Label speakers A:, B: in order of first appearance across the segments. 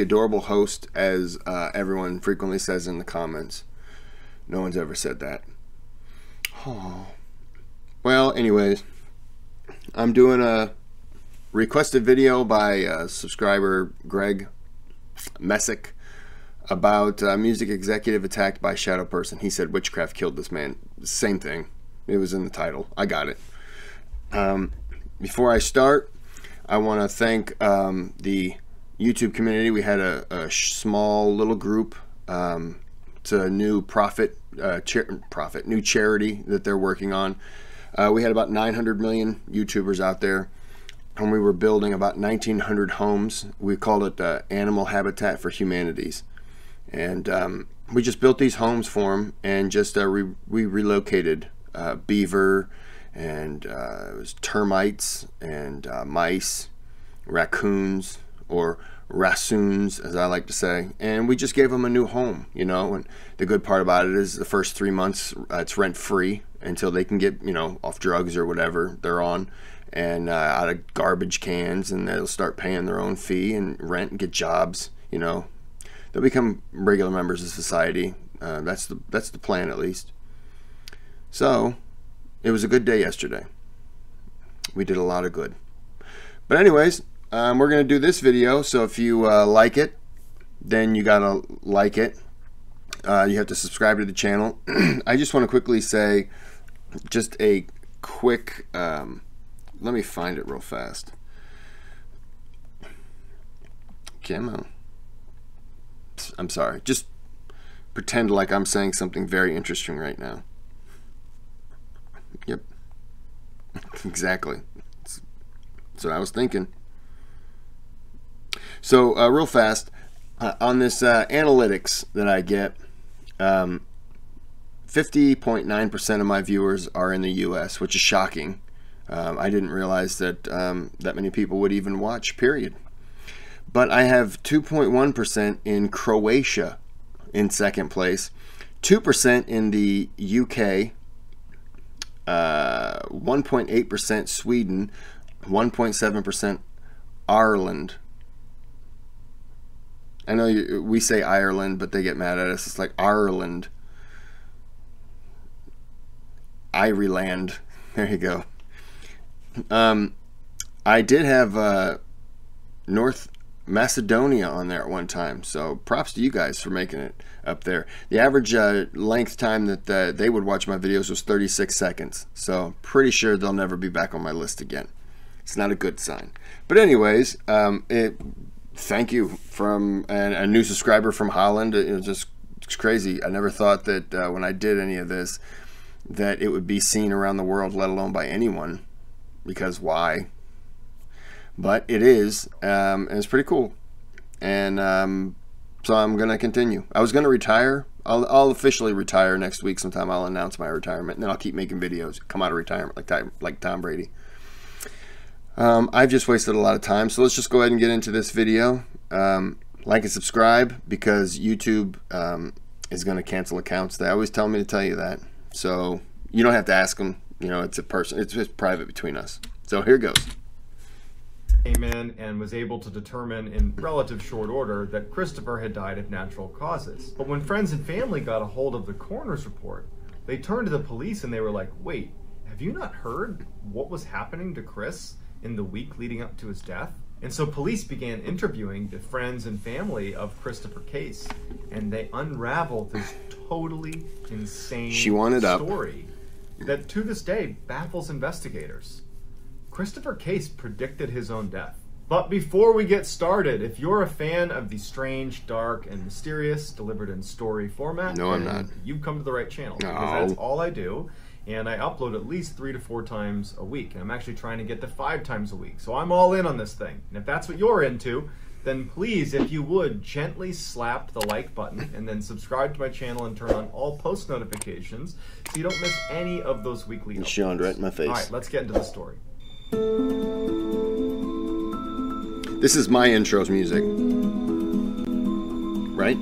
A: adorable host, as everyone frequently says in the comments. No one's ever said that. Oh. Well, anyways, I'm doing a requested video by subscriber Greg Messick about music executive attacked by shadow person. He said witchcraft killed this man. Same thing. It was in the title. I got it. Before I start, I want to thank the YouTube community. We had a small little group. It's a new new charity that they're working on. We had about 900 million YouTubers out there, and we were building about 1,900 homes. We called it Animal Habitat for Humanities. And we just built these homes for them, and just we relocated beaver, and it was termites and mice, raccoons, or raccoons as I like to say, and we just gave them a new home, you know. And the good part about it is the first 3 months it's rent free until they can get, you know, off drugs or whatever they're on, and out of garbage cans, and they'll start paying their own fee and rent and get jobs, you know. They'll become regular members of society. That's the plan, at least. So it was a good day yesterday. We did a lot of good. But anyways, we're going to do this video. So if you like it, then you got to like it. You have to subscribe to the channel. I just want to quickly say just a quick, let me find it real fast. Come on. I'm sorry. Just pretend like I'm saying something very interesting right now. Yep. Exactly. That's what I was thinking. So, real fast, on this analytics that I get, 50.9% of my viewers are in the US, which is shocking. I didn't realize that that many people would even watch, period. But I have 2.1% in Croatia in second place, 2% in the UK, 1.8% Sweden, 1.7% Ireland. I know we say Ireland, but they get mad at us. It's like Ireland. Ireland. There you go. I did have North Macedonia on there at one time, so props to you guys for making it up there. The average length time that they would watch my videos was 36 seconds, so pretty sure they'll never be back on my list again. It's not a good sign. But anyways, thank you from a new subscriber from Holland. It's crazy. I never thought that when I did any of this that it would be seen around the world, let alone by anyone, because why? But it is, and it's pretty cool. And so I'm going to continue. I was going to retire. I'll officially retire next week sometime. I'll announce my retirement, and then I'll keep making videos, come out of retirement like Tom Brady. I've just wasted a lot of time, so let's just go ahead and get into this video. Like and subscribe, because YouTube is going to cancel accounts. They always tell me to tell you that. So you don't have to ask them. You know, it's just private between us. So here goes.
B: Came in and was able to determine in relative short order that Christopher had died of natural causes. But when friends and family got a hold of the coroner's report, they turned to the police and they were like, wait, have you not heard what was happening to Kris in the week leading up to his death? And so police began interviewing the friends and family of Christopher Case, and they unraveled this totally insane story that to this day baffles investigators. Christopher Case predicted his own death. But before we get started, if you're a fan of the strange, dark, and mysterious delivered in story format,
A: no, I'm not.
B: You've come to the right channel.
A: No.
B: Because that's all I do. And I upload at least 3 to 4 times a week. And I'm actually trying to get to 5 times a week. So I'm all in on this thing. And if that's what you're into, then please, if you would, gently slap the like button and then subscribe to my channel and turn on all post notifications so you don't miss any of those weekly uploads.
A: It's yawned right in my face.
B: All right, let's get into the story.
A: This is my intro's music, right?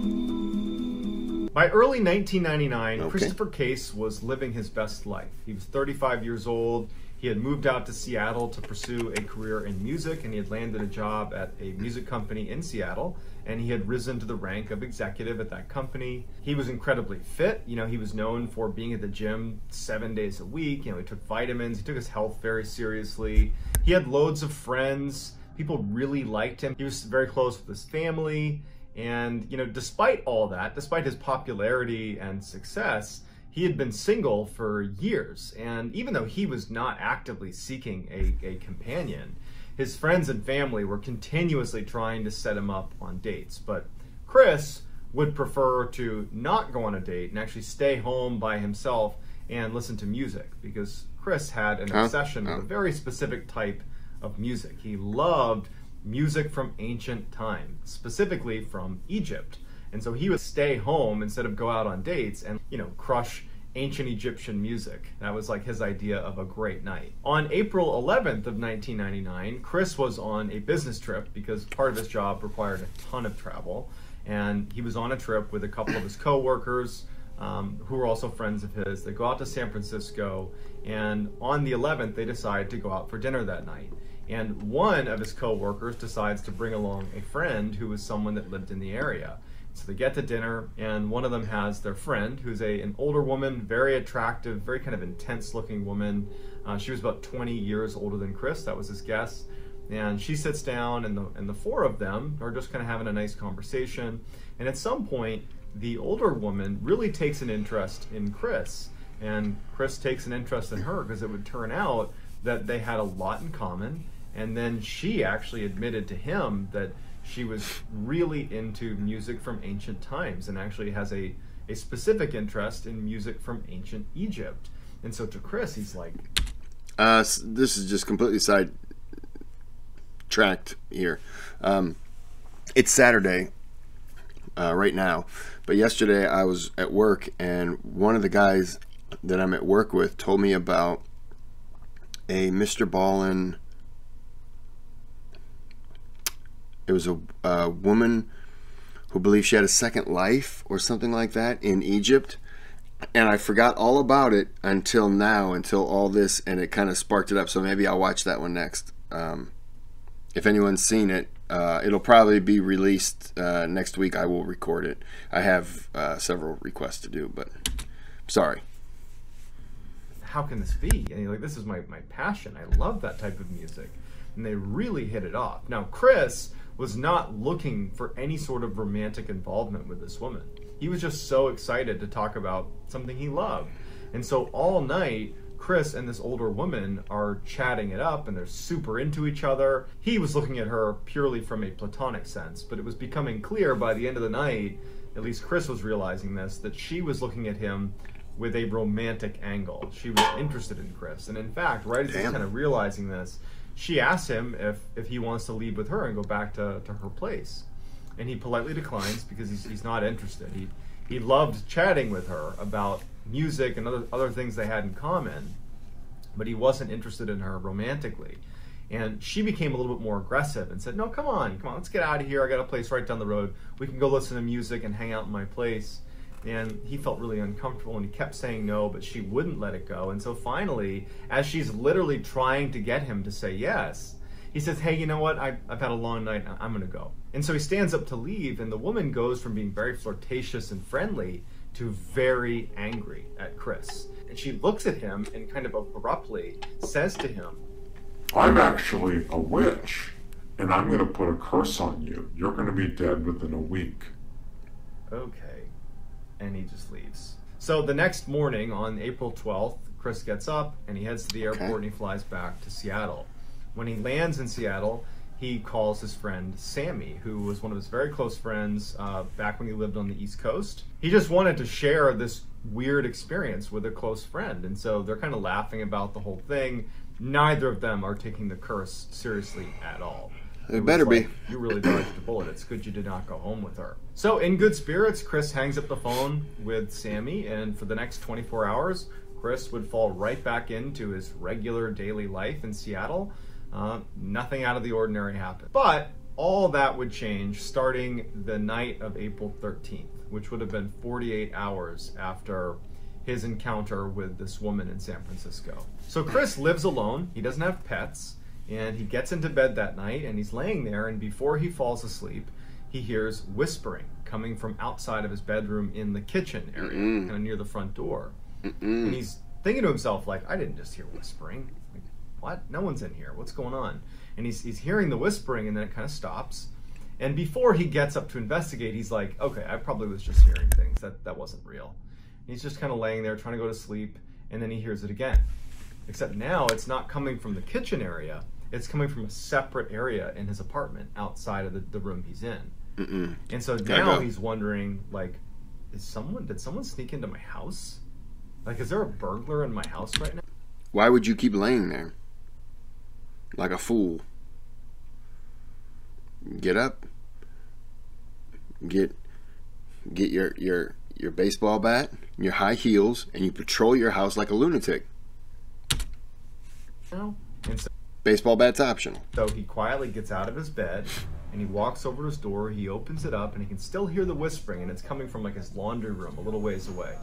B: By early 1999,
A: Okay.
B: Christopher Case was living his best life. He was 35 years old. He had moved out to Seattle to pursue a career in music, and he had landed a job at a music company in Seattle. and he had risen to the rank of executive at that company. He was incredibly fit. You know, he was known for being at the gym 7 days a week. You know, he took vitamins, he took his health very seriously. He had loads of friends. People really liked him. He was very close with his family. And, you know, despite all that, despite his popularity and success, he had been single for years. And even though he was not actively seeking a companion, his friends and family were continuously trying to set him up on dates. But Kris would prefer to not go on a date and actually stay home by himself and listen to music, because Kris had an obsession with a very specific type of music. He loved music from ancient times, specifically from Egypt. And so he would stay home instead of go out on dates and, you know, crush ancient Egyptian music. That was like his idea of a great night. On April 11th of 1999, Kris was on a business trip because part of his job required a ton of travel. And he was on a trip with a couple of his co-workers who were also friends of his. They go out to San Francisco, and on the 11th, they decide to go out for dinner that night. And one of his co-workers decides to bring along a friend who was someone that lived in the area. So they get to dinner, and one of them has their friend, who's an older woman, very attractive, very kind of intense-looking woman. She was about 20 years older than Kris. That was his guess. And she sits down, and the four of them are just kind of having a nice conversation. And at some point, the older woman really takes an interest in Kris, and Kris takes an interest in her because it would turn out that they had a lot in common. And then she actually admitted to him that she was really into music from ancient times and actually has a specific interest in music from ancient Egypt. And so to Kris, he's like...
A: this is just completely sidetracked here. It's Saturday right now, but yesterday I was at work, and one of the guys that I'm at work with told me about a Mrballen. It was a woman who believed she had a second life or something like that in Egypt. And I forgot all about it until now, until all this, and it kind of sparked it up. So maybe I'll watch that one next. If anyone's seen it, it'll probably be released next week. I will record it. I have several requests to do, but sorry.
B: How can this be? And like, this is my passion. I love that type of music. And they really hit it off. Now, Kris was not looking for any sort of romantic involvement with this woman. He was just so excited to talk about something he loved. And so all night, Kris and this older woman are chatting it up, and they're super into each other. He was looking at her purely from a platonic sense, but it was becoming clear by the end of the night, at least Kris was realizing this, that she was looking at him with a romantic angle. She was interested in Kris. And in fact, right as he's kind of realizing this, she asks him if he wants to leave with her and go back to her place. And he politely declines because he's not interested. He loved chatting with her about music and other things they had in common, but he wasn't interested in her romantically. And she became a little bit more aggressive and said, no, come on, let's get out of here. I got a place right down the road. We can go listen to music and hang out in my place. And he felt really uncomfortable, and he kept saying no, but she wouldn't let it go. And so finally, as she's literally trying to get him to say yes, he says, hey, you know what? I've had a long night. I'm going to go. And so he stands up to leave, and the woman goes from being very flirtatious and friendly to very angry at Kris. And she looks at him and kind of abruptly says to him,
C: I'm actually a witch, and I'm going to put a curse on you. You're going to be dead within a week.
B: Okay. And he just leaves. So the next morning, on April 12th, Kris gets up and he heads to the airport and he flies back to Seattle. When he lands in Seattle, he calls his friend Sammy, who was one of his very close friends back when he lived on the East Coast. He just wanted to share this weird experience with a close friend, and so they're kind of laughing about the whole thing. Neither of them are taking the curse seriously at all.
A: It better be.
B: You really dodged a bullet. It's good you did not go home with her. So in good spirits, Kris hangs up the phone with Sammy, and for the next 24 hours, Kris would fall right back into his regular daily life in Seattle. Nothing out of the ordinary happened. But all that would change starting the night of April 13th, which would have been 48 hours after his encounter with this woman in San Francisco. So Kris lives alone. He doesn't have pets. And he gets into bed that night, and he's laying there, and before he falls asleep, he hears whispering coming from outside of his bedroom in the kitchen area, kind of near the front door. And he's thinking to himself, like, I didn't just hear whispering. Like, what? No one's in here. What's going on? And he's hearing the whispering, and then it kind of stops. And before he gets up to investigate, he's like, okay, I probably was just hearing things. That wasn't real. And he's just kind of laying there trying to go to sleep, and then he hears it again. Except now it's not coming from the kitchen area. It's coming from a separate area in his apartment outside of the room he's in. And so now he's wondering, like, did someone sneak into my house? Like, is there a burglar in my house right now?
A: Why would you keep laying there? Like a fool. Get up. Get your baseball bat, your high heels, and you patrol your house like a lunatic.
B: No. And so,
A: baseball bat's optional.
B: So he quietly gets out of his bed and he walks over to his door. He opens it up and he can still hear the whispering, and it's coming from like his laundry room a little ways away.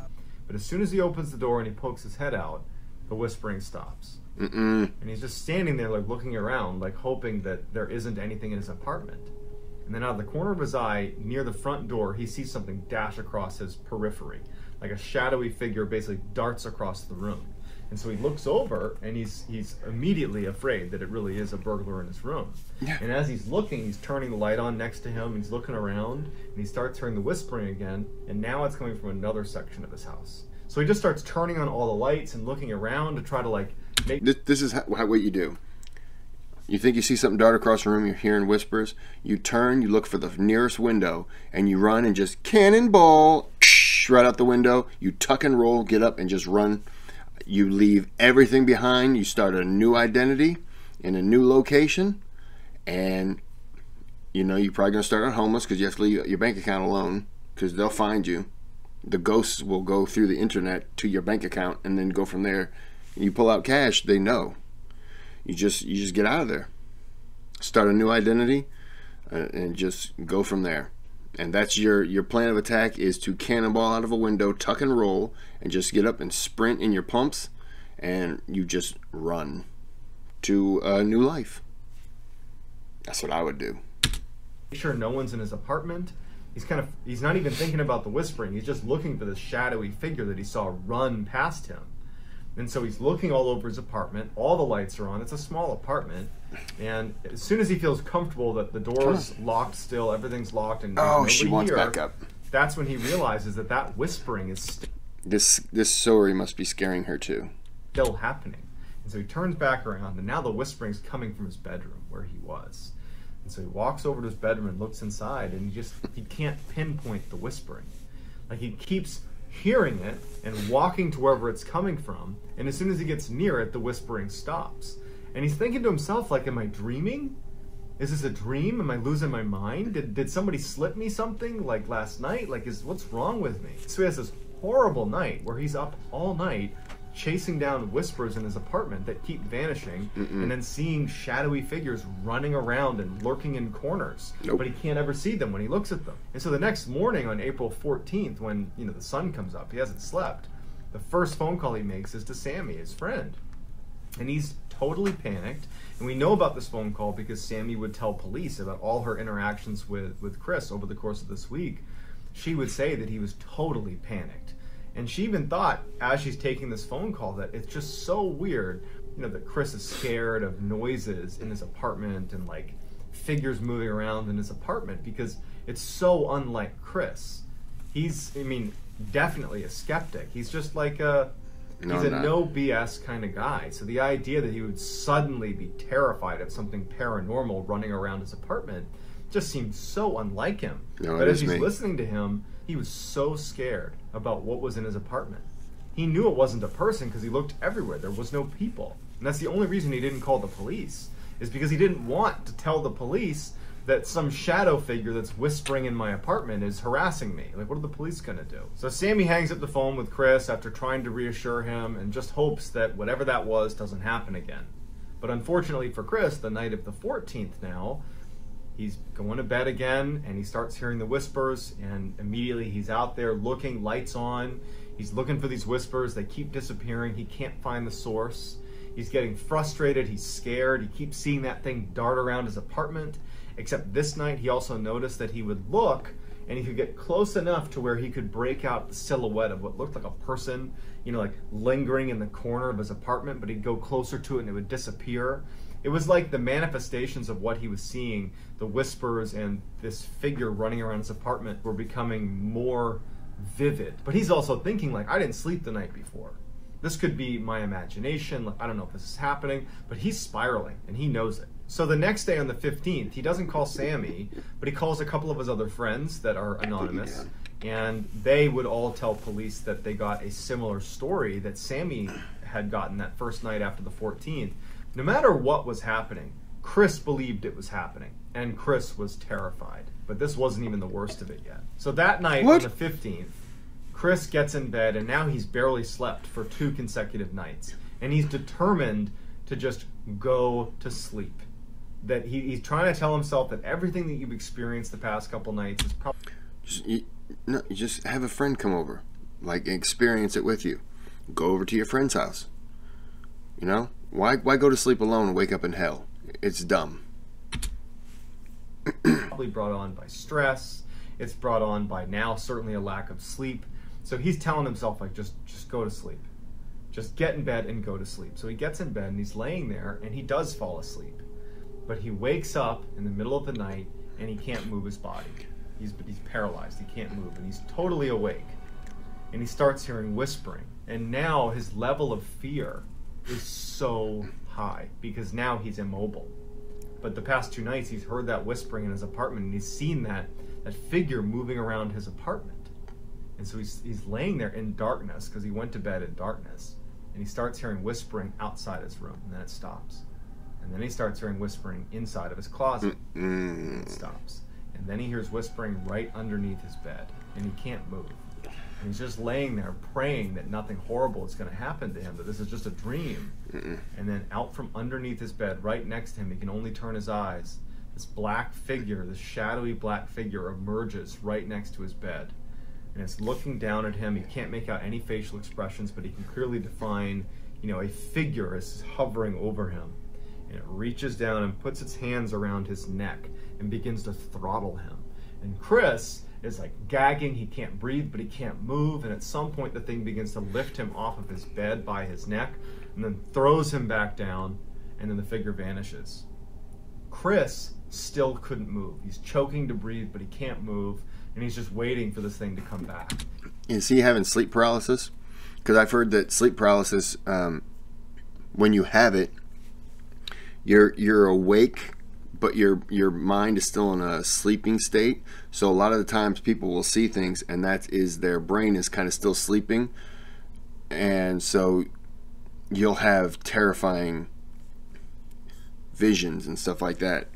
B: But as soon as he opens the door and he pokes his head out, the whispering stops. And he's just standing there, like, looking around, like, hoping that there isn't anything in his apartment. And then out of the corner of his eye, near the front door, he sees something dash across his periphery. Like a shadowy figure basically darts across the room. And so he looks over, and he's immediately afraid that it really is a burglar in his room. Yeah. And as he's looking, he's turning the light on next to him, he's looking around, and he starts hearing the whispering again, and now it's coming from another section of his house. So he just starts turning on all the lights and looking around to try to, like, make...
A: This is what you do. You think you see something dart across the room, you're hearing whispers, you turn, you look for the nearest window, and you run and just cannonball right out the window. You tuck and roll, get up, and just run. You leave everything behind. You start a new identity in a new location, and you know you're probably going to start out homeless because you have to leave your bank account alone because they'll find you. The ghosts will go through the internet to your bank account and then go from there. You pull out cash, they know. You just get out of there. Start a new identity and just go from there. And that's your plan of attack, is to cannonball out of a window, tuck and roll, and just get up and sprint in your pumps, and you just run to a new life. That's what I would do.
B: Make sure no one's in his apartment. He's not even thinking about the whispering. He's just looking for this shadowy figure that he saw run past him. And so he's looking all over his apartment. All the lights are on. It's a small apartment. And as soon as he feels comfortable that the door's locked still, everything's locked, and
A: she wants back up.
B: That's when he realizes that whispering is
A: this story must be scaring her too.
B: Still happening. And so he turns back around, and now the whispering's coming from his bedroom where he was. And so he walks over to his bedroom and looks inside, and he can't pinpoint the whispering. Like, he keeps hearing it and walking to wherever it's coming from, and as soon as he gets near it, the whispering stops. And he's thinking to himself, like, am I dreaming? Is this a dream? Am I losing my mind? Did somebody slip me something, like, last night? Like, what's wrong with me? So he has this horrible night where he's up all night chasing down whispers in his apartment that keep vanishing, and then seeing shadowy figures running around and lurking in corners. But he can't ever see them when he looks at them. And so the next morning on April 14th, when the sun comes up, he hasn't slept, the first phone call he makes is to Sammy, his friend. And he's totally panicked. And we know about this phone call because Sammy would tell police about all her interactions with Kris over the course of this week. She would say that he was totally panicked. And she even thought, as she's taking this phone call, that it's just so weird, that Kris is scared of noises in his apartment and, like, figures moving around in his apartment, because it's so unlike Kris. He's, definitely a skeptic. He's just like no BS kind of guy. So the idea that he would suddenly be terrified of something paranormal running around his apartment just seemed so unlike him. But as he's listening to him, he was so scared about what was in his apartment. He knew it wasn't a person because he looked everywhere. There was no people. And that's the only reason he didn't call the police, is because he didn't want to tell the police that some shadow figure that's whispering in my apartment is harassing me. Like, what are the police going to do? So Sammy hangs up the phone with Kris after trying to reassure him and just hopes that whatever that was doesn't happen again. But unfortunately for Kris, the night of the 14th now, he's going to bed again, and he starts hearing the whispers, and immediately he's out there looking, lights on. He's looking for these whispers. They keep disappearing. He can't find the source. He's getting frustrated. He's scared. He keeps seeing that thing dart around his apartment, Except this night he also noticed that he would look and he could get close enough to where he could break out the silhouette of what looked like a person, you know, like lingering in the corner of his apartment, but he'd go closer to it and it would disappear. It was like the manifestations of what he was seeing, the whispers and this figure running around his apartment were becoming more vivid. But he's also thinking like, I didn't sleep the night before. This could be my imagination. Like, I don't know if this is happening, but he's spiraling and he knows it. So the next day on the 15th, he doesn't call Sammy, but he calls a couple of his other friends that are anonymous, and they would all tell police that they got a similar story that Sammy had gotten that first night after the 14th. No matter what was happening, Kris believed it was happening, and Kris was terrified. But this wasn't even the worst of it yet. So that night on the 15th, Kris gets in bed, and now he's barely slept for 2 consecutive nights. And he's determined to just go to sleep. That he's trying to tell himself that everything that you've experienced the past couple nights is probably...
A: You just have a friend come over. Like, experience it with you. Go over to your friend's house. You know? Why go to sleep alone and wake up in hell? It's dumb.
B: Probably brought on by stress. It's brought on by now certainly a lack of sleep. So he's telling himself, like, just go to sleep. Just get in bed and go to sleep. So he gets in bed and he's laying there and he does fall asleep. But he wakes up in the middle of the night and he can't move his body. He's paralyzed. He can't move and he's totally awake. And he starts hearing whispering. And now his level of fear is so high because now he's immobile. But the past 2 nights he's heard that whispering in his apartment and he's seen that figure moving around his apartment. And so he's laying there in darkness because he went to bed in darkness. And he starts hearing whispering outside his room and then it stops. And then he starts hearing whispering inside of his closet and it stops. And then he hears whispering right underneath his bed and he can't move. And he's just laying there praying that nothing horrible is going to happen to him, that this is just a dream. And then out from underneath his bed, right next to him, he can only turn his eyes. This black figure, this shadowy black figure emerges right next to his bed. And it's looking down at him. He can't make out any facial expressions, but he can clearly define, a figure is hovering over him. And it reaches down and puts its hands around his neck and begins to throttle him. And Kris is like gagging, he can't breathe, but he can't move, and at some point the thing begins to lift him off of his bed by his neck, and then throws him back down, and then the figure vanishes. Kris still couldn't move. He's choking to breathe, but he can't move, and he's just waiting for this thing to come back.
A: Is he having sleep paralysis? Because I've heard that sleep paralysis, when you have it, you're awake, but your mind is still in a sleeping state. So a lot of the times people will see things, and that is their brain is kind of still sleeping, and so you'll have terrifying visions and stuff like that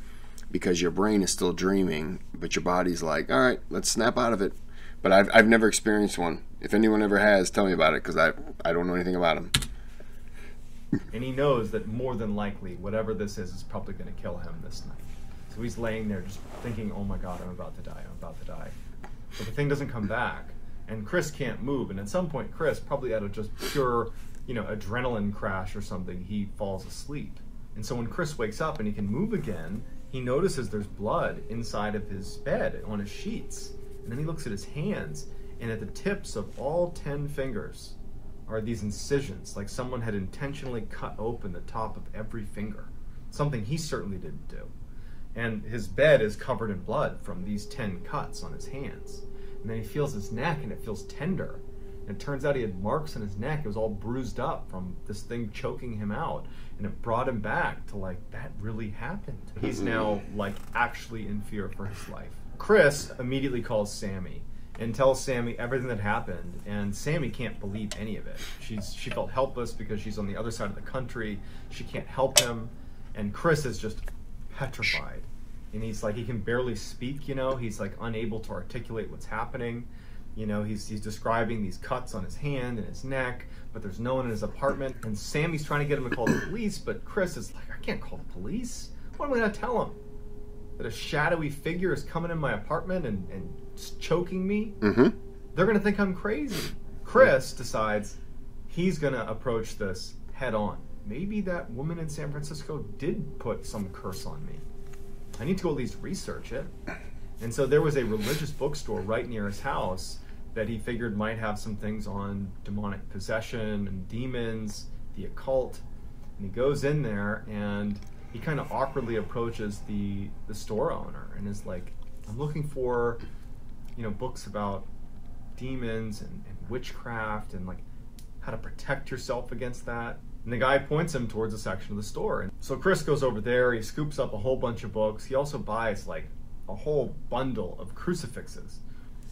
A: because your brain is still dreaming, but your body's like, all right, let's snap out of it. But I've never experienced one. If anyone ever has, tell me about it, because I don't know anything about them.
B: And he knows that more than likely, whatever this is probably going to kill him this night. So he's laying there just thinking, oh my God, I'm about to die, I'm about to die. But the thing doesn't come back, and Kris can't move. And at some point, Kris, probably out of just pure, adrenaline crash or something, he falls asleep. And so when Kris wakes up and he can move again, he notices there's blood inside of his bed on his sheets. And then he looks at his hands, and at the tips of all 10 fingers are these incisions, like someone had intentionally cut open the top of every finger, something he certainly didn't do. And his bed is covered in blood from these 10 cuts on his hands. And then he feels his neck, and it feels tender. And it turns out he had marks on his neck. It was all bruised up from this thing choking him out. And it brought him back to, like, that really happened. He's now, like, actually in fear for his life. Kris immediately calls Sammy and tells Sammy everything that happened, and Sammy can't believe any of it. She felt helpless because she's on the other side of the country. She can't help him, and Kris is just petrified. And he's like, he can barely speak, he's like unable to articulate what's happening. He's describing these cuts on his hand and his neck, but there's no one in his apartment. And Sammy's trying to get him to call the police, but Kris is like, I can't call the police. What am I gonna tell him? That a shadowy figure is coming in my apartment and choking me?
A: Mm-hmm.
B: They're going to think I'm crazy. Kris decides he's going to approach this head on. Maybe that woman in San Francisco did put some curse on me. I need to go at least research it. And so there was a religious bookstore right near his house that he figured might have some things on demonic possession and demons, the occult. And he goes in there and he kind of awkwardly approaches the store owner and is like, I'm looking for, books about demons and witchcraft and like how to protect yourself against that. And the guy points him towards a section of the store. And so Kris goes over there, he scoops up a whole bunch of books. He also buys like a whole bundle of crucifixes.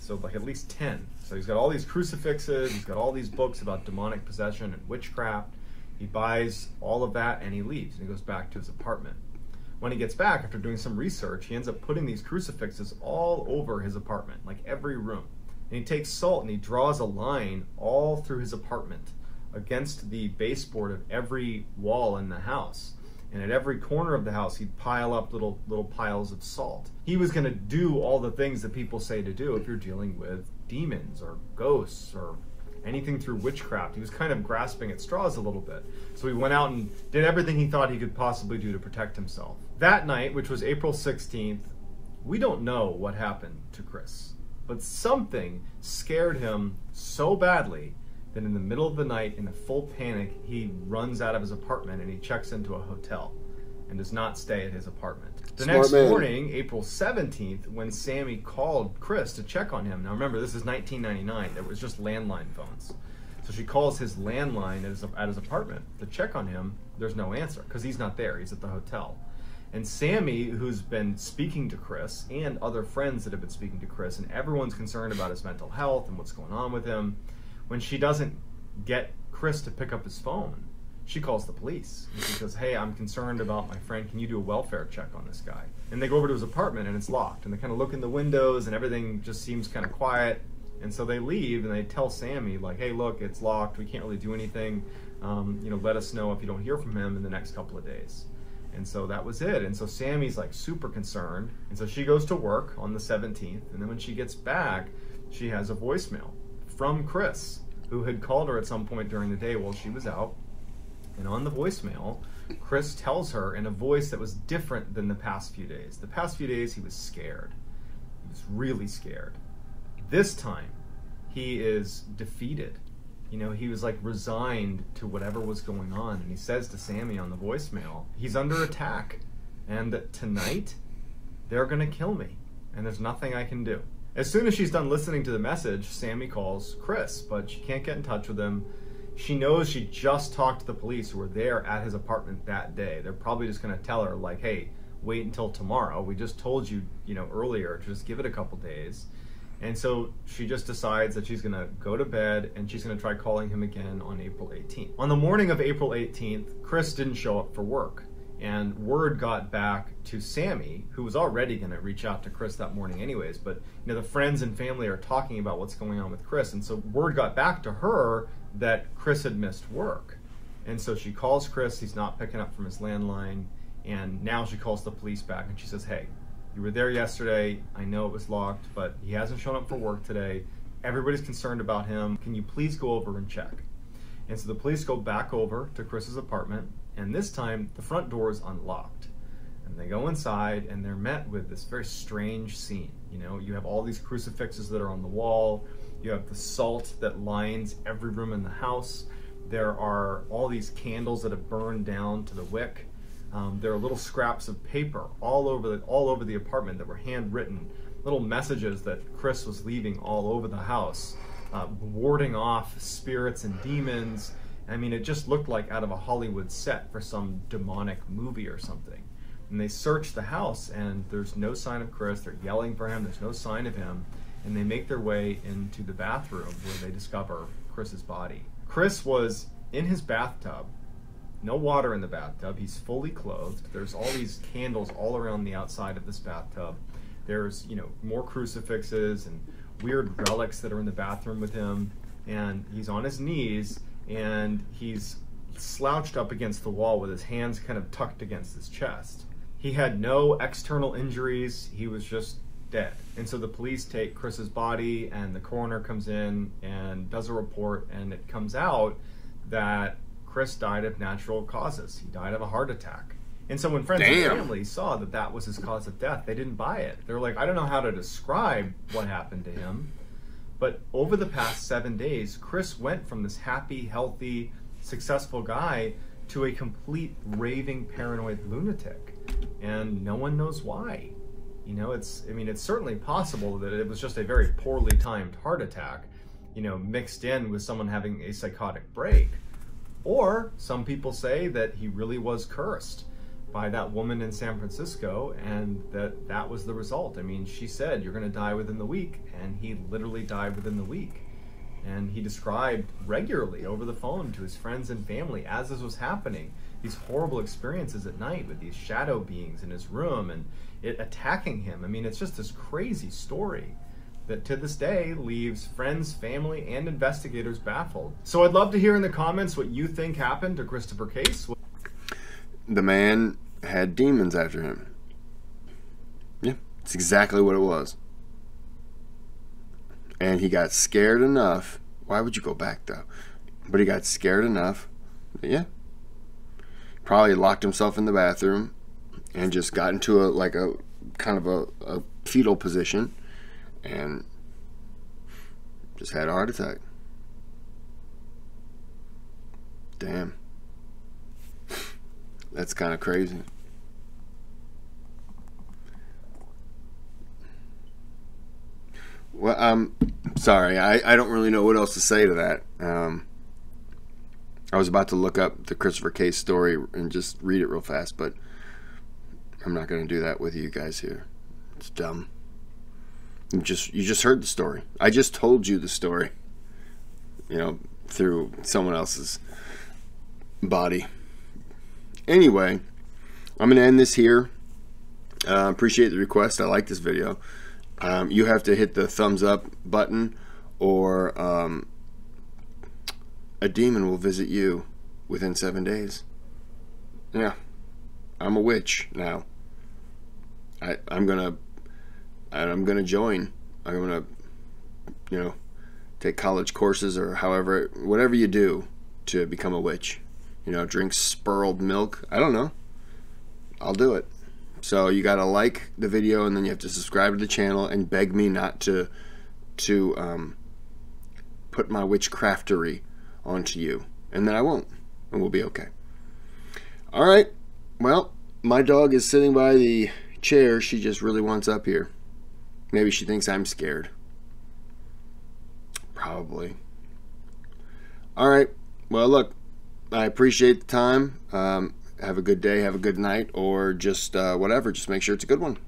B: So like at least 10. So he's got all these crucifixes, he's got all these books about demonic possession and witchcraft. He buys all of that and he leaves and he goes back to his apartment. When he gets back after doing some research, he ends up putting these crucifixes all over his apartment, like every room. And he takes salt and he draws a line all through his apartment against the baseboard of every wall in the house. And at every corner of the house, he'd pile up little piles of salt. He was going to do all the things that people say to do if you're dealing with demons or ghosts or anything through witchcraft. He was kind of grasping at straws a little bit. So he went out and did everything he thought he could possibly do to protect himself. That night, which was April 16th, we don't know what happened to Kris. But something scared him so badly that in the middle of the night, in a full panic, he runs out of his apartment and he checks into a hotel and does not stay at his apartment. The next morning, April 17th, when Sammy called Kris to check on him. Now remember, this is 1999. There was just landline phones. So she calls his landline at his apartment to check on him. There's no answer because he's not there. He's at the hotel. And Sammy, who's been speaking to Kris, and other friends that have been speaking to Kris, and everyone's concerned about his mental health and what's going on with him, when she doesn't get Kris to pick up his phone, she calls the police. And she says, hey, I'm concerned about my friend. Can you do a welfare check on this guy? And they go over to his apartment and it's locked. And they kind of look in the windows and everything just seems kind of quiet. And so they leave and they tell Sammy, like, hey, look, it's locked. We can't really do anything. Let us know if you don't hear from him in the next couple of days. And so that was it. And so Sammy's like super concerned. And so she goes to work on the 17th. And then when she gets back, she has a voicemail from Kris, who had called her at some point during the day while she was out. And on the voicemail, Kris tells her in a voice that was different than the past few days. The past few days, he was scared. He was really scared. This time, he is defeated. He was like resigned to whatever was going on. And he says to Sammy on the voicemail, he's under attack. And that tonight, they're going to kill me. And there's nothing I can do. As soon as she's done listening to the message, Sammy calls Kris, but she can't get in touch with him. She knows she just talked to the police who were there at his apartment that day. They're probably just going to tell her, like, hey, wait until tomorrow. We just told you, earlier, just give it a couple days. And so she just decides that she's going to go to bed and she's going to try calling him again on April 18th. On the morning of April 18th, Kris didn't show up for work. And word got back to Sammy, who was already going to reach out to Kris that morning anyways. But, the friends and family are talking about what's going on with Kris. And so word got back to her that Kris had missed work. And so she calls Kris. He's not picking up from his landline. And now she calls the police back and she says, hey, you were there yesterday. I know it was locked, but he hasn't shown up for work today. Everybody's concerned about him. Can you please go over and check? And so the police go back over to Kris's apartment. And this time, the front door is unlocked. And they go inside, and they're met with this very strange scene. You have all these crucifixes that are on the wall. You have the salt that lines every room in the house. There are all these candles that have burned down to the wick. There are little scraps of paper all over the apartment that were handwritten, little messages that Kris was leaving all over the house, warding off spirits and demons. I mean, it just looked like out of a Hollywood set for some demonic movie or something. And they search the house, and there's no sign of Kris. They're yelling for him. There's no sign of him. And they make their way into the bathroom where they discover Kris's body. Kris was in his bathtub. No water in the bathtub. He's fully clothed. There's all these candles all around the outside of this bathtub. There's, more crucifixes and weird relics that are in the bathroom with him. And he's on his knees, and he's slouched up against the wall with his hands kind of tucked against his chest. He had no external injuries. He was just dead. And so the police take Kris's body, and the coroner comes in and does a report, and it comes out that Kris died of natural causes. He died of a heart attack. And so when friends
A: Damn.
B: and family saw that that was his cause of death, they didn't buy it. They were like, I don't know how to describe what happened to him. But over the past 7 days, Kris went from this happy, healthy, successful guy to a complete raving paranoid lunatic. And no one knows why. You know, it's certainly possible that it was just a very poorly timed heart attack, you know, mixed in with someone having a psychotic break. Or some people say that he really was cursed by that woman in San Francisco, and that was the result. I mean, she said, you're going to die within the week, and he literally died within the week. And he described regularly over the phone to his friends and family, as this was happening, these horrible experiences at night with these shadow beings in his room and it attacking him. I mean, it's just this crazy story that to this day leaves friends, family, and investigators baffled. So I'd love to hear in the comments what you think happened to Christopher Case.
A: The man had demons after him. Yeah, it's exactly what it was. And he got scared enough. Why would you go back though? But he got scared enough. Yeah. Probably locked himself in the bathroom and just got into a kind of a fetal position and just had a heart attack. Damn. That's kind of crazy. Well, I'm sorry. I don't really know what else to say to that. I was about to look up the Christopher Case story and just read it real fast, but I'm not going to do that with you guys here. It's dumb. You just heard the story. I just told you the story, you know, through someone else's body. Anyway, I'm going to end this here. Appreciate the request. I like this video. You have to hit the thumbs up button, or a demon will visit you within 7 days. Yeah, I'm a witch now. I'm gonna join. I'm gonna, you know, take college courses or whatever you do to become a witch. You know, drink spurled milk. I don't know. I'll do it. So you gotta like the video, and then you have to subscribe to the channel and beg me not to put my witchcraftery onto you, and then I won't, and we'll be okay. All right. Well, my dog is sitting by the chair. She just really wants up here. Maybe she thinks I'm scared. Probably. All right. Well, look, I appreciate the time. Have a good day, have a good night, or just whatever. Just make sure it's a good one.